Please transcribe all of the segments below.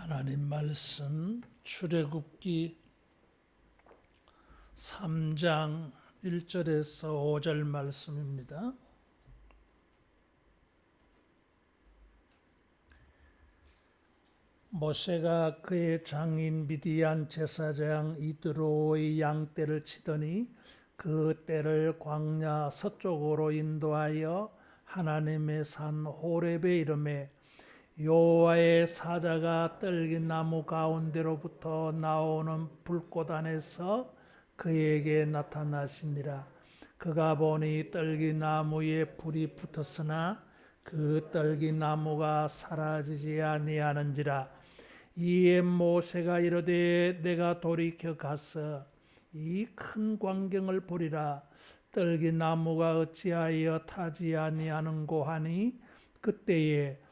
하나님 말씀 출애굽기 3장 1절에서 5절 말씀입니다. 모세가 그의 장인 미디안 제사장 이드로의 양떼를 치더니 그 떼를 광야 서쪽으로 인도하여 하나님의 산 호렙에 이르매 여호와의 사자가 떨기나무 가운데로부터 나오는 불꽃 안에서 그에게 나타나시니라. 그가 보니 떨기나무에 불이 붙었으나 그 떨기나무가 사라지지 아니하는지라. 이에 모세가 이르되 내가 돌이켜 가서 이 큰 광경을 보리라. 떨기나무가 어찌하여 타지 아니하는고 하니 그때에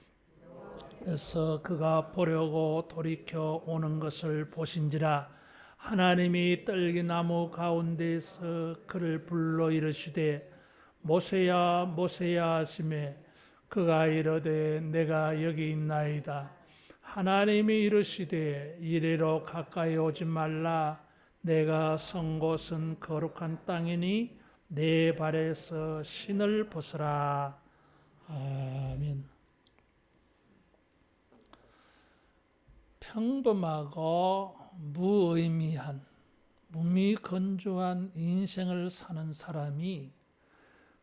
그래서 그가 보려고 돌이켜 오는 것을 보신지라. 하나님이 떨기나무 가운데에서 그를 불러 이르시되 모세야 모세야 하시매 그가 이르되 내가 여기 있나이다. 하나님이 이르시되 이리로 가까이 오지 말라. 내가 선 곳은 거룩한 땅이니 내 발에서 신을 벗으라. 아멘. 평범하고 무의미한 무미건조한 인생을 사는 사람이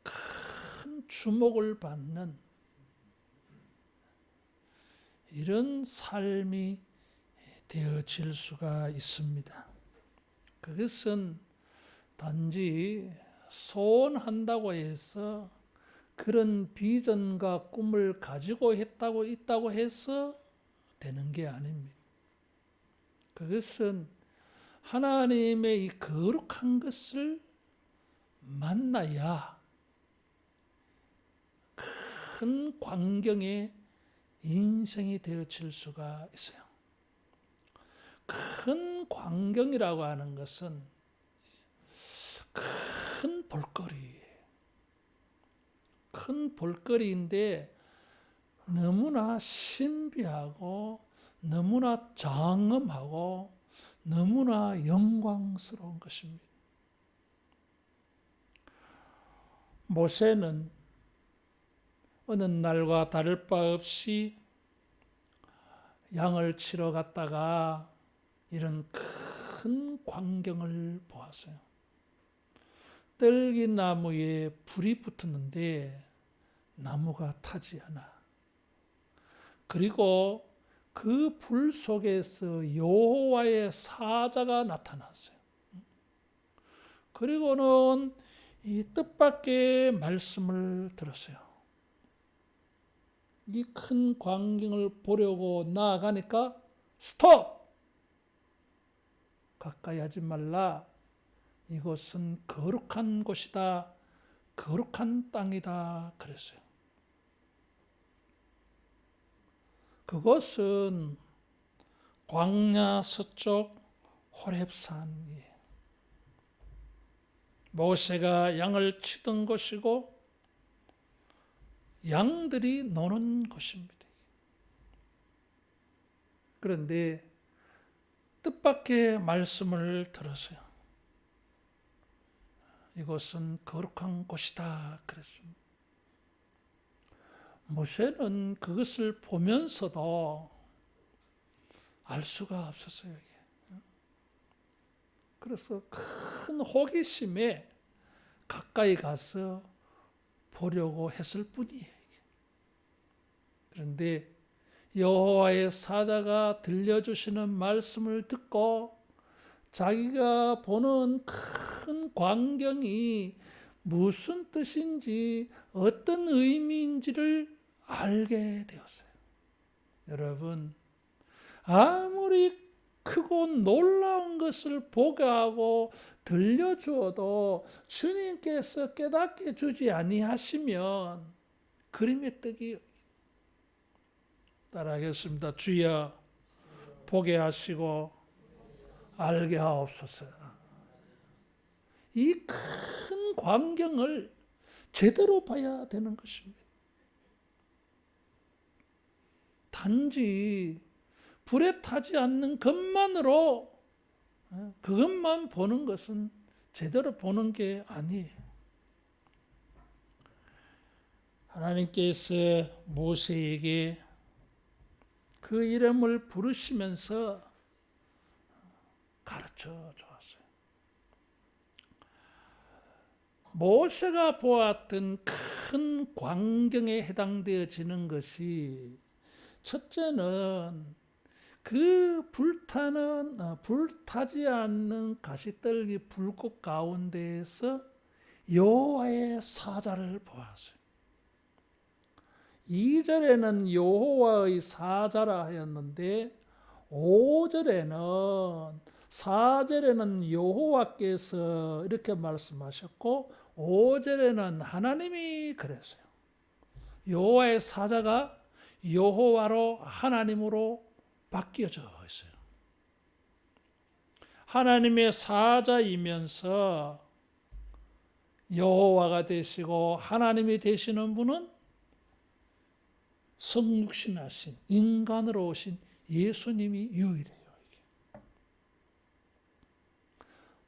큰 주목을 받는 이런 삶이 되어질 수가 있습니다. 그것은 단지 소원한다고 해서 그런 비전과 꿈을 가지고 있다고 해서 되는 게 아닙니다. 그것은 하나님의 이 거룩한 것을 만나야 큰 광경의 인생이 되어질 수가 있어요. 큰 광경이라고 하는 것은 큰 볼거리예요. 큰 볼거리인데 너무나 신비하고 너무나 장엄하고 너무나 영광스러운 것입니다. 모세는 어느 날과 다를 바 없이 양을 치러 갔다가 이런 큰 광경을 보았어요. 떨기나무에 불이 붙었는데 나무가 타지 않아. 그리고 그 불 속에서 여호와의 사자가 나타났어요. 그리고는 이 뜻밖의 말씀을 들었어요. 이 큰 광경을 보려고 나아가니까 스톱! 가까이 하지 말라. 이곳은 거룩한 곳이다. 거룩한 땅이다. 그랬어요. 그것은 광야 서쪽 호렙산이에요. 모세가 양을 치던 곳이고 양들이 노는 곳입니다. 그런데 뜻밖의 말씀을 들었어요. 이곳은 거룩한 곳이다. 그랬습니다. 모세는 그것을 보면서도 알 수가 없었어요. 그래서 큰 호기심에 가까이 가서 보려고 했을 뿐이에요. 그런데 여호와의 사자가 들려주시는 말씀을 듣고 자기가 보는 큰 광경이 무슨 뜻인지 어떤 의미인지를 알게 되었어요. 여러분, 아무리 크고 놀라운 것을 보게 하고 들려주어도 주님께서 깨닫게 주지 아니하시면 그림의 떡이 따라하겠습니다. 주여 보게 하시고 알게 하옵소서. 이 큰 광경을 제대로 봐야 되는 것입니다. 단지 불에 타지 않는 것만으로 그것만 보는 것은 제대로 보는 게 아니에요. 하나님께서 모세에게 그 이름을 부르시면서 가르쳐 주었어요. 모세가 보았던 큰 광경에 해당되어지는 것이, 첫째는 그 불타지 않는 가시떨기 불꽃 가운데에서 여호와의 사자를 보았어요. 2절에는 여호와의 사자라 하였는데 5절에는 4절에는 여호와께서 이렇게 말씀하셨고 5절에는 하나님이 그랬어요. 여호와의 사자가 여호와로 하나님으로 바뀌어져 있어요. 하나님의 사자이면서 여호와가 되시고 하나님이 되시는 분은 성육신하신 인간으로 오신 예수님이 유일해요.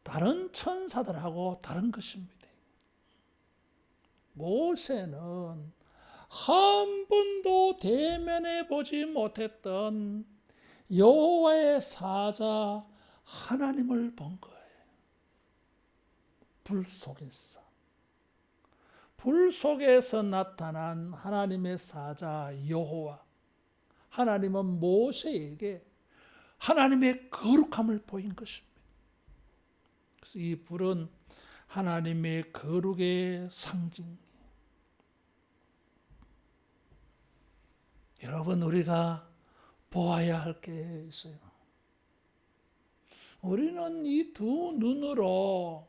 다른 천사들하고 다른 것입니다. 모세는 한 번도 대면해 보지 못했던 여호와의 사자 하나님을 본 거예요. 불 속에서 나타난 하나님의 사자 여호와. 하나님은 모세에게 하나님의 거룩함을 보인 것입니다. 그래서 이 불은 하나님의 거룩의 상징. 여러분, 우리가 보아야 할 게 있어요. 우리는 이 두 눈으로,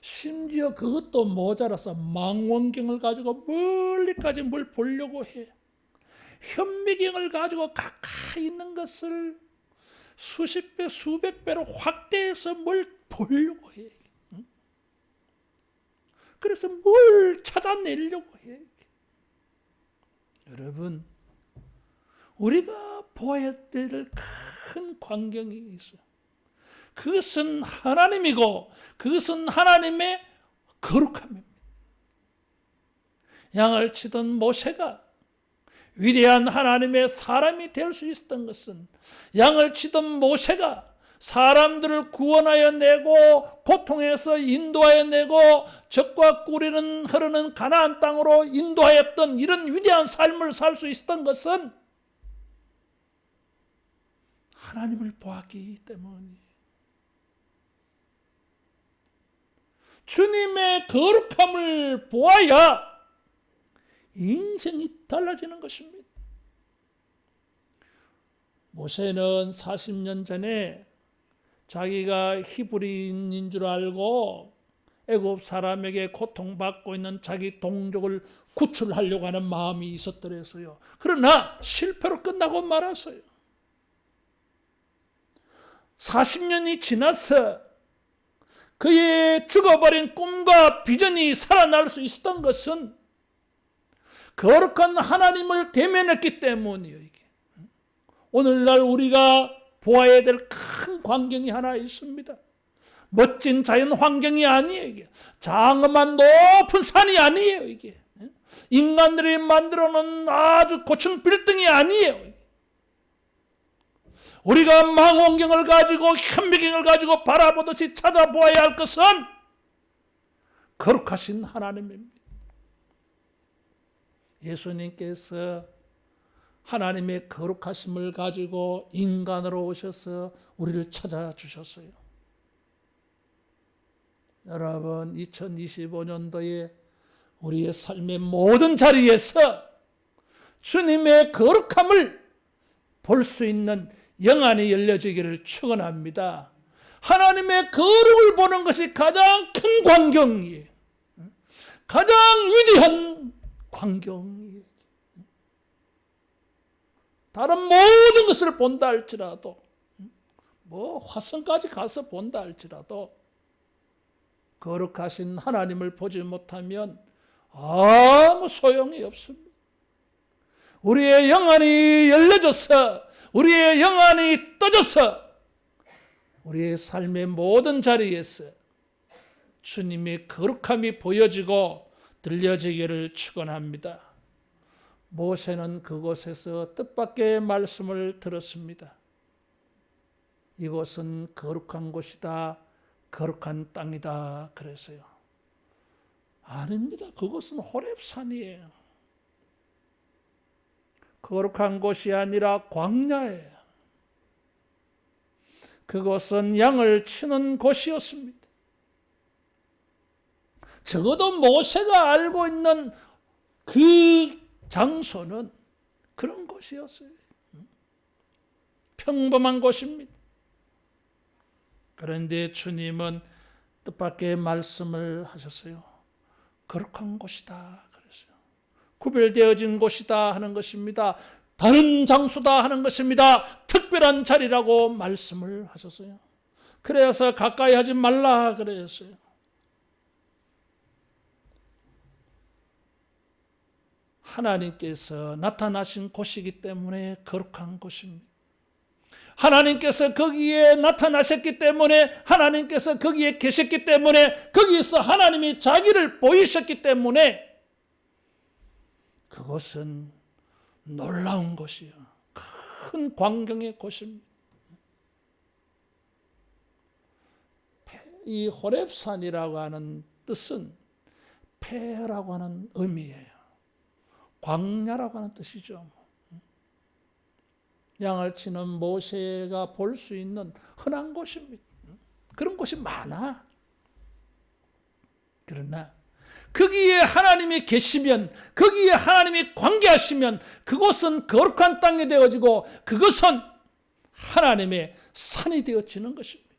심지어 그것도 모자라서 망원경을 가지고 멀리까지 뭘 보려고 해. 현미경을 가지고 가까이 있는 것을 수십 배, 수백 배로 확대해서 뭘 보려고 해. 그래서 뭘 찾아내려고 해. 여러분, 우리가 보아야 될 큰 광경이 있어요. 그것은 하나님이고 그것은 하나님의 거룩함입니다. 양을 치던 모세가 위대한 하나님의 사람이 될 수 있었던 것은, 양을 치던 모세가 사람들을 구원하여 내고 고통에서 인도하여 내고 적과 꿀이 흐르는 가나안 땅으로 인도하였던 이런 위대한 삶을 살 수 있었던 것은 하나님을 보았기 때문이에요. 주님의 거룩함을 보아야 인생이 달라지는 것입니다. 모세는 40년 전에 자기가 히브리인인 줄 알고 애굽 사람에게 고통받고 있는 자기 동족을 구출하려고 하는 마음이 있었더랬어요. 그러나 실패로 끝나고 말았어요. 40년이 지나서 그의 죽어버린 꿈과 비전이 살아날 수 있었던 것은 거룩한 하나님을 대면했기 때문이에요. 이게. 오늘날 우리가 보아야 될 큰 광경이 하나 있습니다. 멋진 자연 환경이 아니에요. 이게. 장엄한 높은 산이 아니에요. 이게. 인간들이 만들어 놓은 아주 고층 빌딩이 아니에요. 우리가 망원경을 가지고 현미경을 가지고 바라보듯이 찾아보아야 할 것은 거룩하신 하나님입니다. 예수님께서 하나님의 거룩하심을 가지고 인간으로 오셔서 우리를 찾아주셨어요. 여러분, 2025년도에 우리의 삶의 모든 자리에서 주님의 거룩함을 볼 수 있는 영안이 열려지기를 축원합니다. 하나님의 거룩을 보는 것이 가장 큰 광경이에요. 가장 위대한 광경이에요. 다른 모든 것을 본다 할지라도, 화성까지 가서 본다 할지라도 거룩하신 하나님을 보지 못하면 아무 소용이 없습니다. 우리의 영안이 열려져서 우리의 영안이 떠져서 우리의 삶의 모든 자리에서 주님의 거룩함이 보여지고 들려지기를 축원합니다. 모세는 그곳에서 뜻밖의 말씀을 들었습니다. 이곳은 거룩한 곳이다, 거룩한 땅이다 그래서요. 아닙니다. 그곳은 호렙산이에요. 거룩한 곳이 아니라 광야예요. 그곳은 양을 치는 곳이었습니다. 적어도 모세가 알고 있는 그 장소는 그런 곳이었어요. 평범한 곳입니다. 그런데 주님은 뜻밖의 말씀을 하셨어요. 거룩한 곳이다 그랬어요. 구별되어진 곳이다 하는 것입니다. 다른 장소다 하는 것입니다. 특별한 자리라고 말씀을 하셨어요. 그래서 가까이 하지 말라 그랬어요. 하나님께서 나타나신 곳이기 때문에 거룩한 곳입니다. 하나님께서 거기에 나타나셨기 때문에, 하나님께서 거기에 계셨기 때문에, 거기에서 하나님이 자기를 보이셨기 때문에 그곳은 놀라운 곳이요, 큰 광경의 곳입니다. 이 호렙산이라고 하는 뜻은 폐라고 하는 의미예요. 광야라고 하는 뜻이죠. 양을 치는 모세가 볼 수 있는 흔한 곳입니다. 그런 곳이 많아. 그러나 거기에 하나님이 계시면, 거기에 하나님이 관계하시면 그곳은 거룩한 땅이 되어지고 그것은 하나님의 산이 되어지는 것입니다.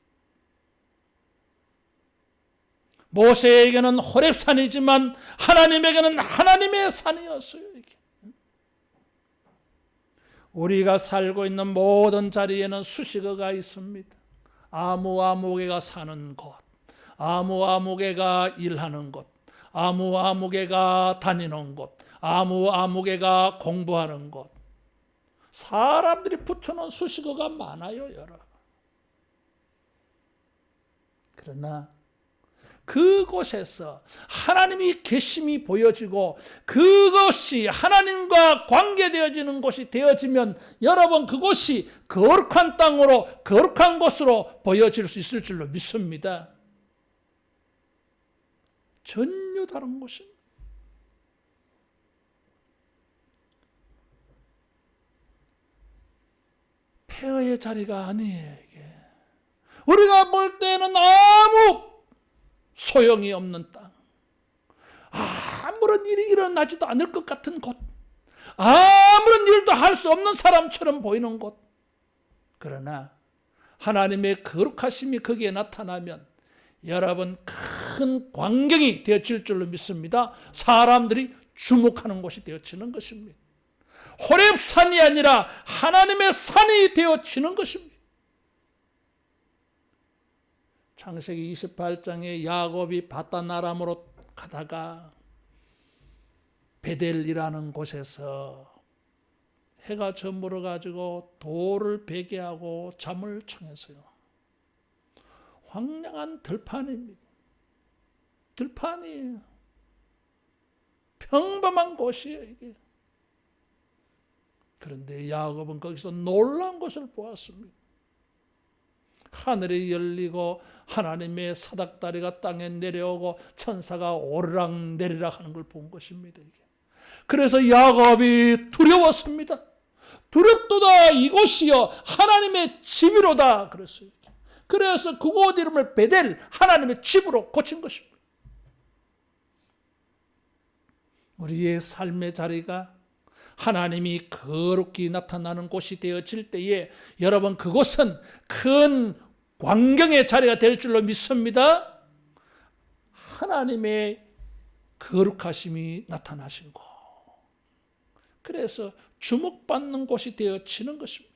모세에게는 호렙산이지만 하나님에게는 하나님의 산이었어요. 이게. 우리가 살고 있는 모든 자리에는 수식어가 있습니다. 아무아무개가 사는 곳, 아무아무개가 일하는 곳, 아무아무개가 다니는 곳, 아무아무개가 공부하는 곳. 사람들이 붙여놓은 수식어가 많아요, 여러분. 그러나 그곳에서 하나님이 계심이 보여지고 그것이 하나님과 관계되어지는 곳이 되어지면 여러분 그곳이 거룩한 땅으로, 거룩한 곳으로 보여질 수 있을 줄로 믿습니다. 전혀 다른 곳입니다. 폐허의 자리가 아니에요. 이게. 우리가 볼 때는 아무 소용이 없는 땅, 아무런 일이 일어나지도 않을 것 같은 곳, 아무런 일도 할 수 없는 사람처럼 보이는 곳. 그러나 하나님의 거룩하심이 거기에 나타나면 여러분 큰 광경이 되어질 줄로 믿습니다. 사람들이 주목하는 곳이 되어지는 것입니다. 호렙산이 아니라 하나님의 산이 되어지는 것입니다. 창세기 28장에 야곱이 바다나람으로 가다가 베델이라는 곳에서 해가 저물어 가지고 돌을 베게 하고 잠을 청했어요. 황량한 들판입니다. 들판이에요. 평범한 곳이에요, 이게. 그런데 야곱은 거기서 놀라운 것을 보았습니다. 하늘이 열리고 하나님의 사닥다리가 땅에 내려오고 천사가 오르락 내리락 하는 걸 본 것입니다. 이게. 그래서 야곱이 두려웠습니다. 두렵도다, 이곳이여 하나님의 집이로다 그랬어요. 그래서 그곳 이름을 베델, 하나님의 집으로 고친 것입니다. 우리의 삶의 자리가 하나님이 거룩히 나타나는 곳이 되어질 때에 여러분 그곳은 큰 광경의 자리가 될 줄로 믿습니다. 하나님의 거룩하심이 나타나신 곳. 그래서 주목받는 곳이 되어지는 것입니다.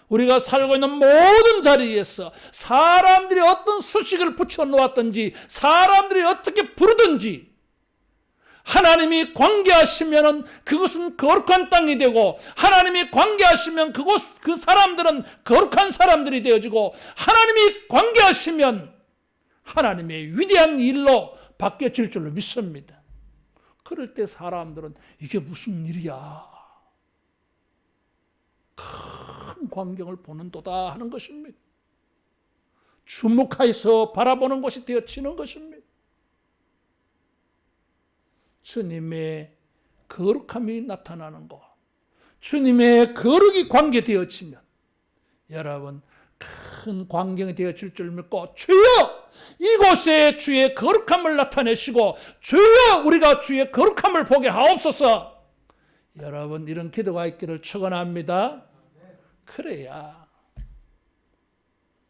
우리가 살고 있는 모든 자리에서 사람들이 어떤 수식을 붙여놓았든지 사람들이 어떻게 부르든지 하나님이 관계하시면은 그것은 거룩한 땅이 되고, 하나님이 관계하시면 그 사람들은 거룩한 사람들이 되어지고, 하나님이 관계하시면 하나님의 위대한 일로 바뀌어질 줄로 믿습니다. 그럴 때 사람들은 이게 무슨 일이야, 큰 광경을 보는도다 하는 것입니다. 주목하여서 바라보는 것이 되어지는 것입니다. 주님의 거룩함이 나타나는 것, 주님의 거룩이 관계되어지면 여러분 큰 광경이 되어질 줄 믿고, 주여 이곳에 주의 거룩함을 나타내시고 주여 우리가 주의 거룩함을 보게 하옵소서. 여러분 이런 기도가 있기를 축원합니다. 그래야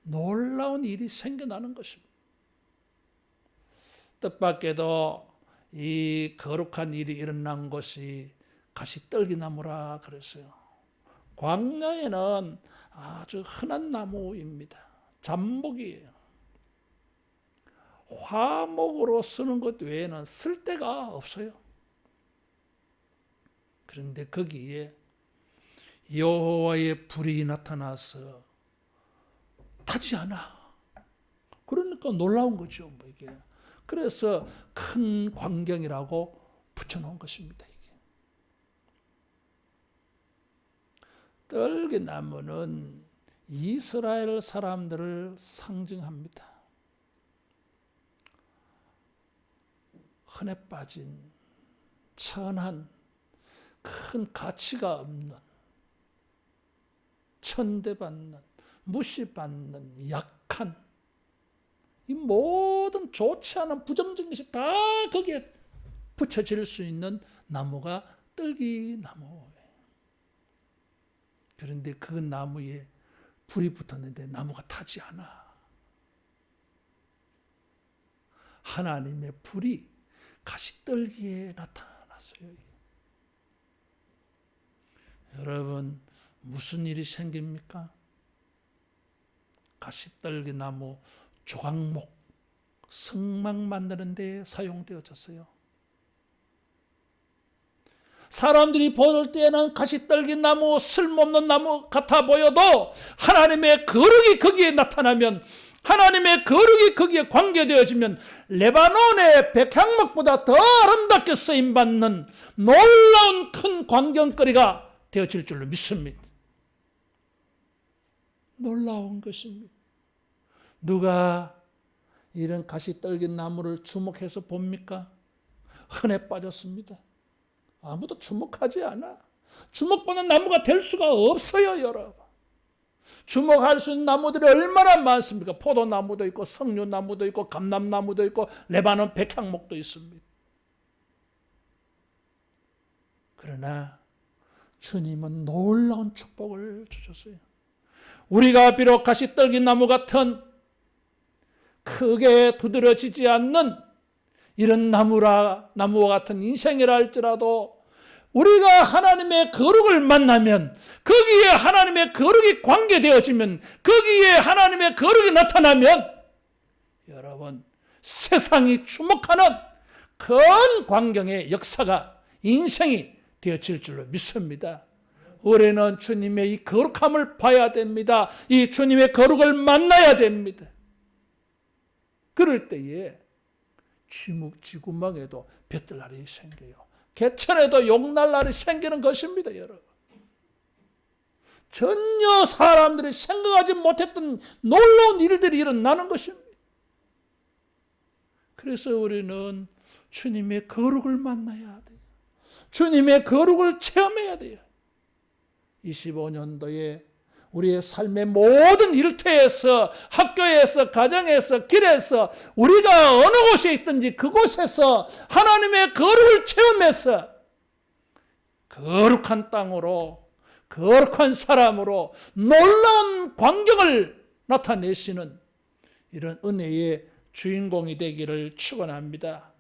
놀라운 일이 생겨나는 것입니다. 뜻밖에도 이 거룩한 일이 일어난 곳이 가시떨기나무라 그랬어요. 광야에는 아주 흔한 나무입니다. 잠목이에요. 화목으로 쓰는 것 외에는 쓸 데가 없어요. 그런데 거기에 여호와의 불이 나타나서 타지 않아. 그러니까 놀라운 거죠. 이게. 그래서 큰 광경이라고 붙여놓은 것입니다. 이게. 떨기나무는 이스라엘 사람들을 상징합니다. 흔해 빠진, 천한, 큰 가치가 없는, 천대받는, 무시받는, 약한, 이 모든 좋지 않은 부정적인 것이 다 거기에 붙여질 수 있는 나무가 떨기나무예요. 그런데 그 나무에 불이 붙었는데 나무가 타지 않아. 하나님의 불이 가시떨기에 나타났어요. 여러분 무슨 일이 생깁니까? 가시떨기 나무 조각목, 성막 만드는 데 사용되어졌어요. 사람들이 볼 때는 가시떨기 나무, 쓸모없는 나무 같아 보여도 하나님의 거룩이 거기에 나타나면, 하나님의 거룩이 거기에 관계되어지면 레바논의 백향목보다 더 아름답게 쓰임받는 놀라운 큰 광경거리가 되어질 줄로 믿습니다. 놀라운 것입니다. 누가 이런 가시떨긴 나무를 주목해서 봅니까? 흔해 빠졌습니다. 아무도 주목하지 않아. 주목받는 나무가 될 수가 없어요, 여러분. 주목할 수 있는 나무들이 얼마나 많습니까? 포도나무도 있고 석류나무도 있고 감람나무도 있고 레바논 백향목도 있습니다. 그러나 주님은 놀라운 축복을 주셨어요. 우리가 비록 가시떨기 나무 같은 크게 두드러지지 않는 이런 나무와 같은 인생이라 할지라도 우리가 하나님의 거룩을 만나면, 거기에 하나님의 거룩이 관계되어지면, 거기에 하나님의 거룩이 나타나면 여러분 세상이 주목하는 큰 광경의 역사가, 인생이 되어질 줄로 믿습니다. 우리는 주님의 이 거룩함을 봐야 됩니다. 이 주님의 거룩을 만나야 됩니다. 그럴 때에 쥐구멍에도 볕들날이 생겨요. 개천에도 용날날이 생기는 것입니다, 여러분. 전혀 사람들이 생각하지 못했던 놀라운 일들이 일어나는 것입니다. 그래서 우리는 주님의 거룩을 만나야 돼요. 주님의 거룩을 체험해야 돼요. 25년도에 우리의 삶의 모든 일터에서, 학교에서, 가정에서, 길에서, 우리가 어느 곳에 있든지 그곳에서 하나님의 거룩을 체험해서 거룩한 땅으로, 거룩한 사람으로 놀라운 광경을 나타내시는 이런 은혜의 주인공이 되기를 축원합니다.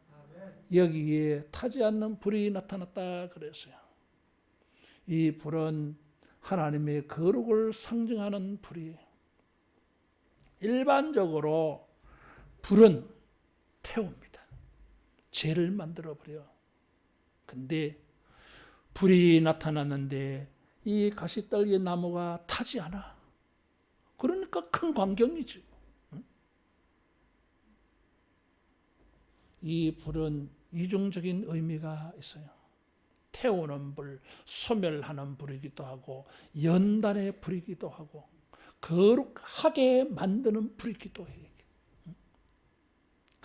여기에 타지 않는 불이 나타났다 그랬어요. 이 불은 하나님의 거룩을 상징하는 불이에요. 일반적으로 불은 태웁니다. 죄를 만들어버려. 근데 불이 나타났는데 이 가시떨기 나무가 타지 않아. 그러니까 큰 광경이죠. 이 불은 이중적인 의미가 있어요. 태우는 불, 소멸하는 불이기도 하고 연단의 불이기도 하고 거룩하게 만드는 불이기도 해요.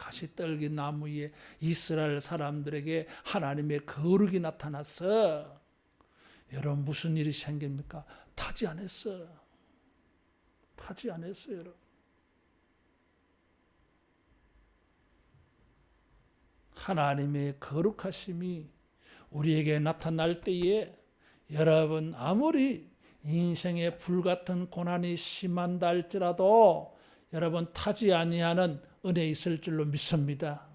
가시떨기 나무 위에 이스라엘 사람들에게 하나님의 거룩이 나타나서 여러분 무슨 일이 생깁니까? 타지 않았어. 타지 않았어요, 여러분. 하나님의 거룩하심이 우리에게 나타날 때에 여러분 아무리 인생의 불같은 고난이 심한다 할지라도 여러분 타지 아니하는 은혜 있을 줄로 믿습니다.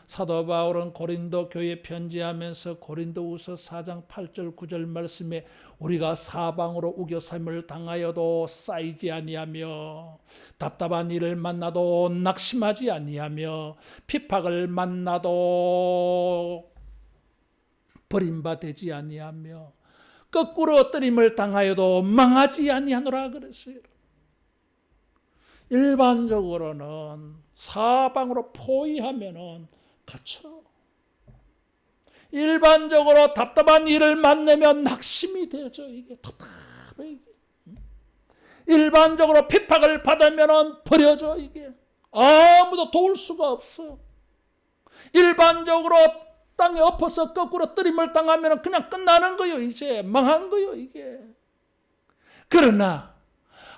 사도 바울은 고린도 교회 편지하면서 고린도후서 4장 8절 9절 말씀에 우리가 사방으로 우겨삼을 당하여도 쌓이지 아니하며 답답한 일을 만나도 낙심하지 아니하며 핍박을 만나도 버림받지 아니하며 거꾸로 뜨림을 당하여도 망하지 아니하노라 그랬어요. 일반적으로는 사방으로 포위하면은 갇혀. 일반적으로 답답한 일을 만나면 낙심이 되죠. 이게 답답해. 일반적으로 핍박을 받으면 버려져. 이게 아무도 도울 수가 없어. 일반적으로 땅에 엎어서 거꾸로 뜨림을 당하면 그냥 끝나는 거요. 이제 망한 거요. 이게. 그러나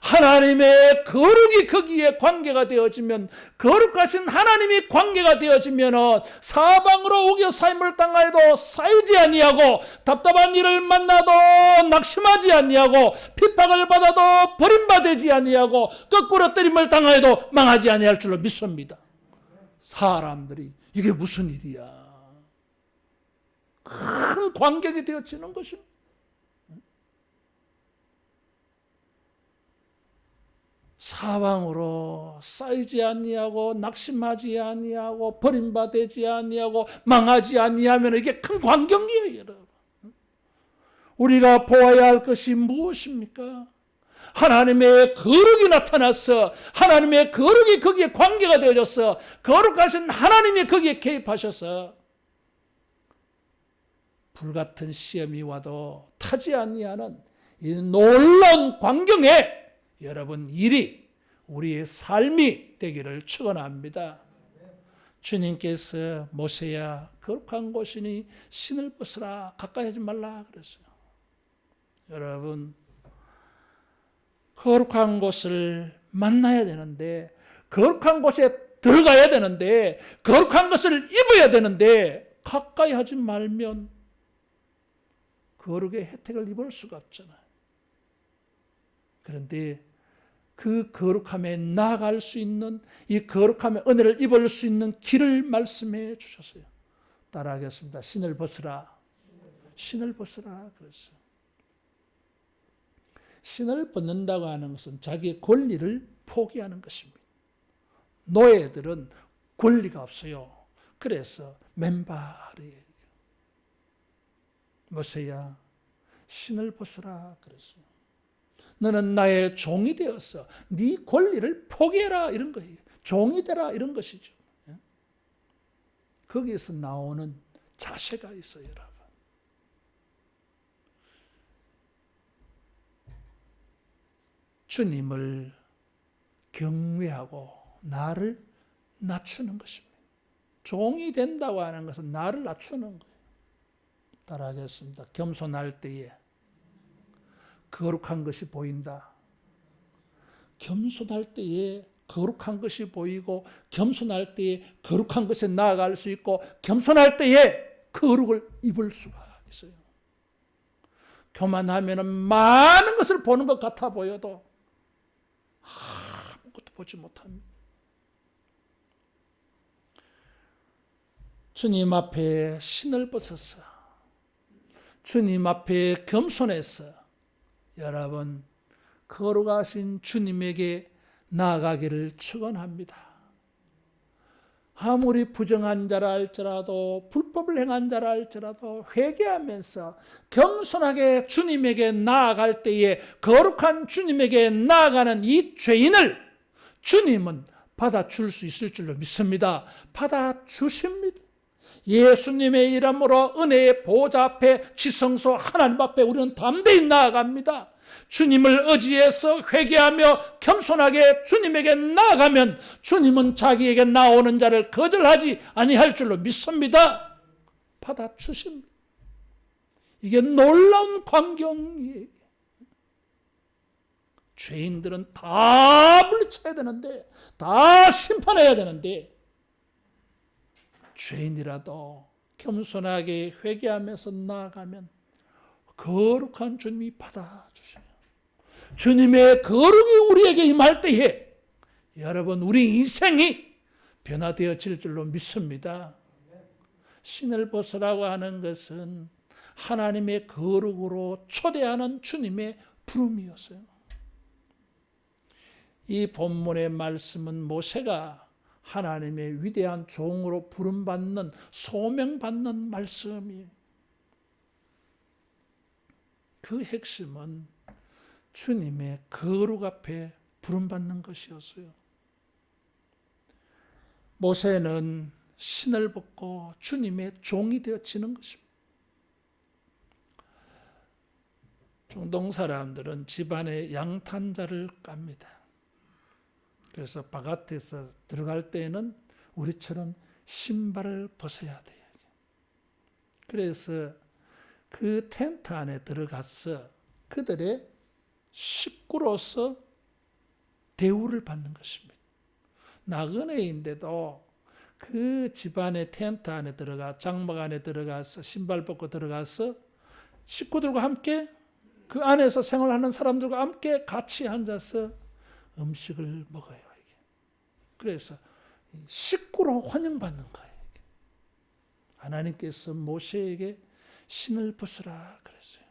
하나님의 거룩이 거기에 관계가 되어지면 거룩하신 하나님이 관계가 되어지면 사방으로 우겨싸임을 당하여도 쌓이지 아니하고 답답한 일을 만나도 낙심하지 아니하고 핍박을 받아도 버림받지 아니하고 거꾸로 때림을 당하여도 망하지 아니할 줄로 믿습니다. 사람들이 이게 무슨 일이야? 큰 관객이 되어지는 것입니다. 사방으로 쌓이지 아니하고 낙심하지 아니하고 버림받지 아니하고 망하지 아니하면 이게 큰 광경이에요, 여러분. 우리가 보아야 할 것이 무엇입니까? 하나님의 거룩이 나타나서 하나님의 거룩이 거기에 관계가 되어져서 거룩하신 하나님이 거기에 개입하셔서 불같은 시험이 와도 타지 아니하는 이 놀라운 광경에 여러분 일이 우리의 삶이 되기를 축원합니다. 주님께서 모세야 거룩한 곳이니 신을 벗으라 가까이 하지 말라 그랬어요. 여러분 거룩한 곳을 만나야 되는데 거룩한 곳에 들어가야 되는데 거룩한 것을 입어야 되는데 가까이 하지 말면 거룩의 혜택을 입을 수가 없잖아요. 그런데 그 거룩함에 나아갈 수 있는 이 거룩함의 은혜를 입을 수 있는 길을 말씀해 주셨어요. 따라하겠습니다. 신을 벗으라. 신을 벗으라 그랬어요. 신을 벗는다고 하는 것은 자기의 권리를 포기하는 것입니다. 노예들은 권리가 없어요. 그래서 맨발이에요. 모세야 신을 벗으라 그랬어요. 너는 나의 종이 되어서 네 권리를 포기해라 이런 거예요. 종이 되라 이런 것이죠. 거기에서 나오는 자세가 있어요, 여러분. 주님을 경외하고 나를 낮추는 것입니다. 종이 된다고 하는 것은 나를 낮추는 거예요. 따라하겠습니다. 겸손할 때에 거룩한 것이 보인다. 겸손할 때에 거룩한 것이 보이고 겸손할 때에 거룩한 것에 나아갈 수 있고 겸손할 때에 거룩을 입을 수가 있어요. 교만하면 많은 것을 보는 것 같아 보여도 아무것도 보지 못합니다. 주님 앞에 신을 벗어서 주님 앞에 겸손해서 여러분 거룩하신 주님에게 나아가기를 축원합니다. 아무리 부정한 자라 할지라도 불법을 행한 자라 할지라도 회개하면서 겸손하게 주님에게 나아갈 때에 거룩한 주님에게 나아가는 이 죄인을 주님은 받아줄 수 있을 줄로 믿습니다. 받아주십니다. 예수님의 이름으로 은혜의 보좌 앞에 지성소 하나님 앞에 우리는 담대히 나아갑니다. 주님을 의지해서 회개하며 겸손하게 주님에게 나아가면 주님은 자기에게 나오는 자를 거절하지 아니할 줄로 믿습니다. 받아주십니다. 이게 놀라운 광경이에요. 죄인들은 다 물리쳐야 되는데, 다 심판해야 되는데, 죄인이라도 겸손하게 회개하면서 나아가면 거룩한 주님이 받아주셔요. 주님의 거룩이 우리에게 임할 때에 여러분 우리 인생이 변화되어질 줄로 믿습니다. 신을 벗으라고 하는 것은 하나님의 거룩으로 초대하는 주님의 부름이었어요. 이 본문의 말씀은 모세가 하나님의 위대한 종으로 부름받는 소명받는 말씀이에요. 그 핵심은 주님의 거룩 앞에 부름받는 것이었어요. 모세는 신을 벗고 주님의 종이 되어지는 것입니다. 중동 사람들은 집안에 양탄자를 깝니다. 그래서 바깥에서 들어갈 때에는 우리처럼 신발을 벗어야 돼요. 그래서 그 텐트 안에 들어가서 그들의 식구로서 대우를 받는 것입니다. 나그네인데도 그 집안의 텐트 안에 들어가 장막 안에 들어가서 신발 벗고 들어가서 식구들과 함께 그 안에서 생활하는 사람들과 함께 같이 앉아서 음식을 먹어요. 이게. 그래서 식구로 환영받는 거예요. 이게. 하나님께서 모세에게 신을 벗으라 그랬어요.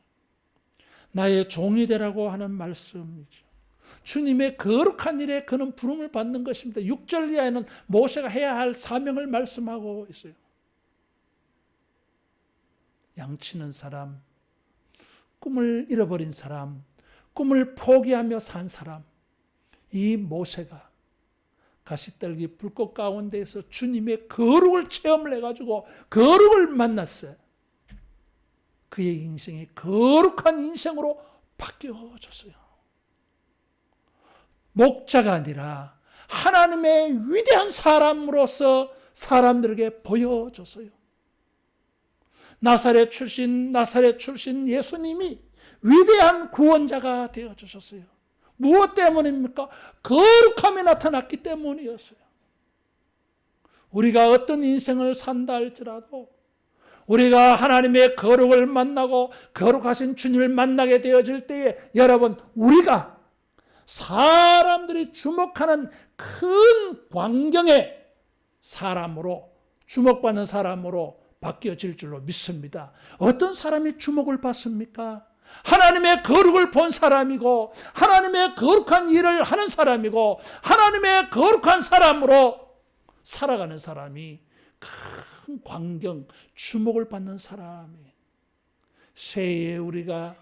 나의 종이 되라고 하는 말씀이죠. 주님의 거룩한 일에 그는 부름을 받는 것입니다. 6절 이하에는 모세가 해야 할 사명을 말씀하고 있어요. 양치는 사람, 꿈을 잃어버린 사람, 꿈을 포기하며 산 사람, 이 모세가 가시떨기 불꽃 가운데에서 주님의 거룩을 체험을 해가지고 거룩을 만났어요. 그의 인생이 거룩한 인생으로 바뀌어졌어요. 목자가 아니라 하나님의 위대한 사람으로서 사람들에게 보여줬어요. 나사렛 출신 예수님이 위대한 구원자가 되어주셨어요. 무엇 때문입니까? 거룩함이 나타났기 때문이었어요. 우리가 어떤 인생을 산다 할지라도 우리가 하나님의 거룩을 만나고 거룩하신 주님을 만나게 되어질 때에 여러분 우리가 사람들이 주목하는 큰 광경의 사람으로 주목받는 사람으로 바뀌어질 줄로 믿습니다. 어떤 사람이 주목을 받습니까? 하나님의 거룩을 본 사람이고 하나님의 거룩한 일을 하는 사람이고 하나님의 거룩한 사람으로 살아가는 사람이 큰 광경, 주목을 받는 사람이에요. 새해에 우리가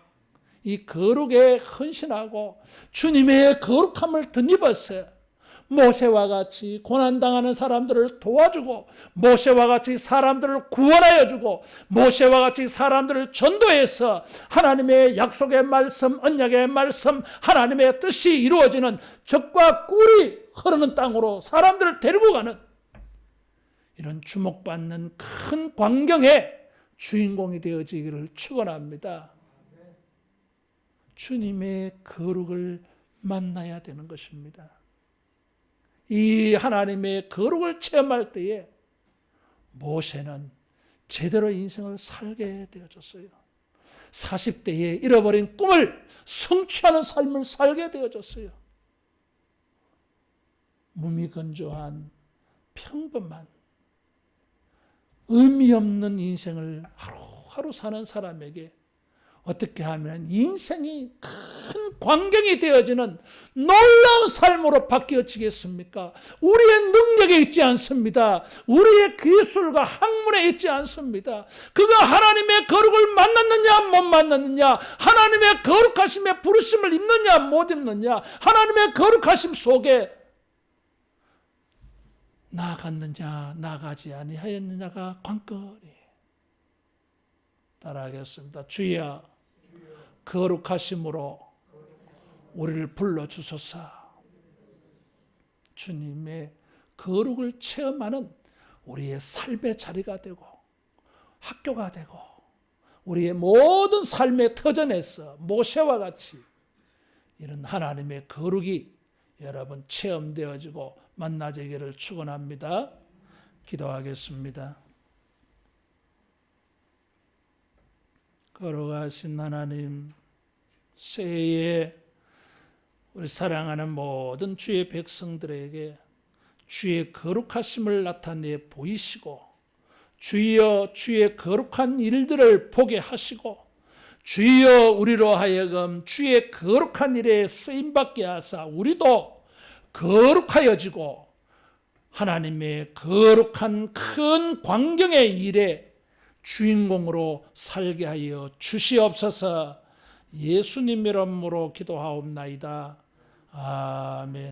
이 거룩에 헌신하고 주님의 거룩함을 덧입어서 모세와 같이 고난당하는 사람들을 도와주고 모세와 같이 사람들을 구원하여 주고 모세와 같이 사람들을 전도해서 하나님의 약속의 말씀, 언약의 말씀, 하나님의 뜻이 이루어지는 젖과 꿀이 흐르는 땅으로 사람들을 데리고 가는 이런 주목받는 큰 광경의 주인공이 되어지기를 축원합니다. 주님의 거룩을 만나야 되는 것입니다. 이 하나님의 거룩을 체험할 때에 모세는 제대로 인생을 살게 되어졌어요. 40대에 잃어버린 꿈을 성취하는 삶을 살게 되어졌어요. 무미건조한 평범한 의미 없는 인생을 하루하루 사는 사람에게 어떻게 하면 인생이 큰 광경이 되어지는 놀라운 삶으로 바뀌어지겠습니까? 우리의 능력에 있지 않습니다. 우리의 기술과 학문에 있지 않습니다. 그가 하나님의 거룩을 만났느냐 못 만났느냐, 하나님의 거룩하심의 부르심을 입느냐 못 입느냐, 하나님의 거룩하심 속에 나아갔느냐 나아가지 아니하였느냐가 관건이. 따라하겠습니다. 주여, 거룩하심으로 우리를 불러주소서. 주님의 거룩을 체험하는 우리의 삶의 자리가 되고 학교가 되고 우리의 모든 삶의 터전에서 모세와 같이 이런 하나님의 거룩이 여러분 체험되어지고 만나지기를 축원합니다. 기도하겠습니다. 거룩하신 하나님, 새해에 우리 사랑하는 모든 주의 백성들에게 주의 거룩하심을 나타내 보이시고, 주여 주의 거룩한 일들을 보게 하시고, 주여 우리로 하여금 주의 거룩한 일에 쓰임받게 하사 우리도 거룩하여지고 하나님의 거룩한 큰 광경의 일에 주인공으로 살게 하여 주시옵소서. 예수님 이름으로 기도하옵나이다. 아멘.